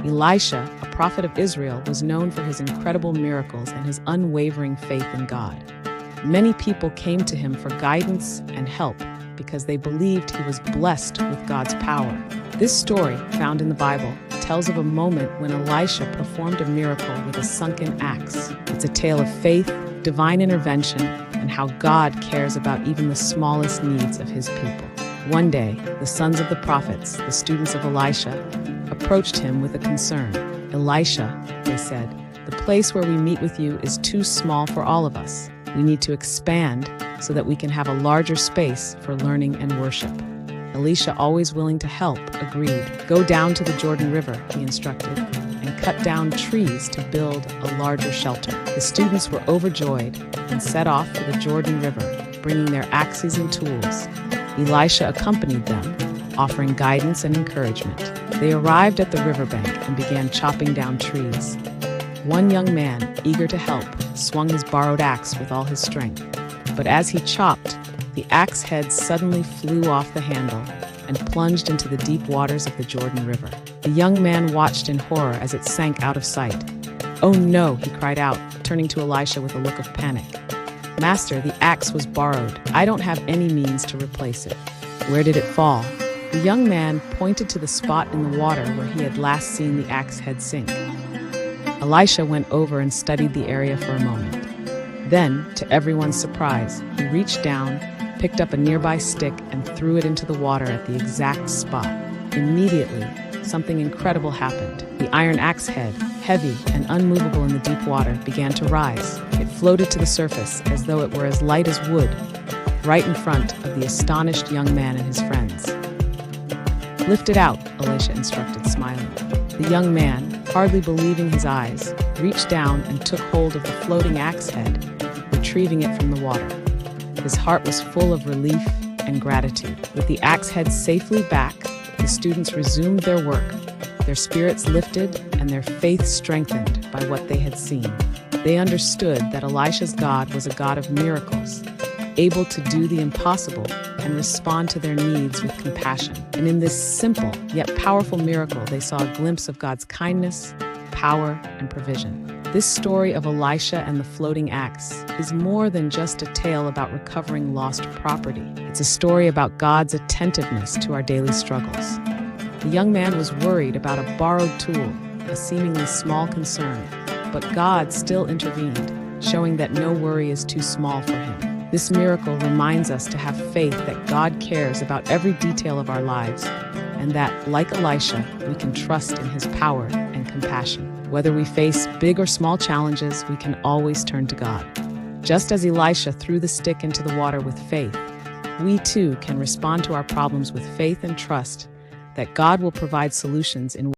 Elisha, a prophet of Israel, was known for his incredible miracles and his unwavering faith in God. Many people came to him for guidance and help because they believed he was blessed with God's power. This story, found in the Bible, tells of a moment when Elisha performed a miracle with a sunken axe. It's a tale of faith, divine intervention, and how God cares about even the smallest needs of his people. One day, the sons of the prophets, the students of Elisha, approached him with a concern. "Elisha," they said, "the place where we meet with you is too small for all of us. We need to expand so that we can have a larger space for learning and worship." Elisha, always willing to help, agreed. "Go down to the Jordan River," he instructed, "and cut down trees to build a larger shelter." The students were overjoyed and set off for the Jordan River, bringing their axes and tools. Elisha accompanied them, offering guidance and encouragement. They arrived at the riverbank and began chopping down trees. One young man, eager to help, swung his borrowed axe with all his strength. But as he chopped, the axe head suddenly flew off the handle and plunged into the deep waters of the Jordan River. The young man watched in horror as it sank out of sight. "Oh no," he cried out, turning to Elisha with a look of panic. "Master, the axe was borrowed. I don't have any means to replace it." "Where did it fall?" The young man pointed to the spot in the water where he had last seen the axe head sink. Elisha went over and studied the area for a moment. Then, to everyone's surprise, he reached down, picked up a nearby stick, and threw it into the water at the exact spot. Immediately, something incredible happened. The iron axe head, heavy and unmovable in the deep water, began to rise. It floated to the surface as though it were as light as wood, right in front of the astonished young man and his friends. "Lift it out," Elisha instructed, smiling. The young man, hardly believing his eyes, reached down and took hold of the floating axe head, retrieving it from the water. His heart was full of relief and gratitude. With the axe head safely back, the students resumed their work, their spirits lifted and their faith strengthened by what they had seen. They understood that Elisha's God was a God of miracles, able to do the impossible and respond to their needs with compassion. And in this simple yet powerful miracle, they saw a glimpse of God's kindness, power, and provision. This story of Elisha and the floating axe is more than just a tale about recovering lost property. It's a story about God's attentiveness to our daily struggles. The young man was worried about a borrowed tool, a seemingly small concern, but God still intervened, showing that no worry is too small for him. This miracle reminds us to have faith that God cares about every detail of our lives, and that, like Elisha, we can trust in his power and compassion. Whether we face big or small challenges, we can always turn to God. Just as Elisha threw the stick into the water with faith, we too can respond to our problems with faith and trust that God will provide solutions in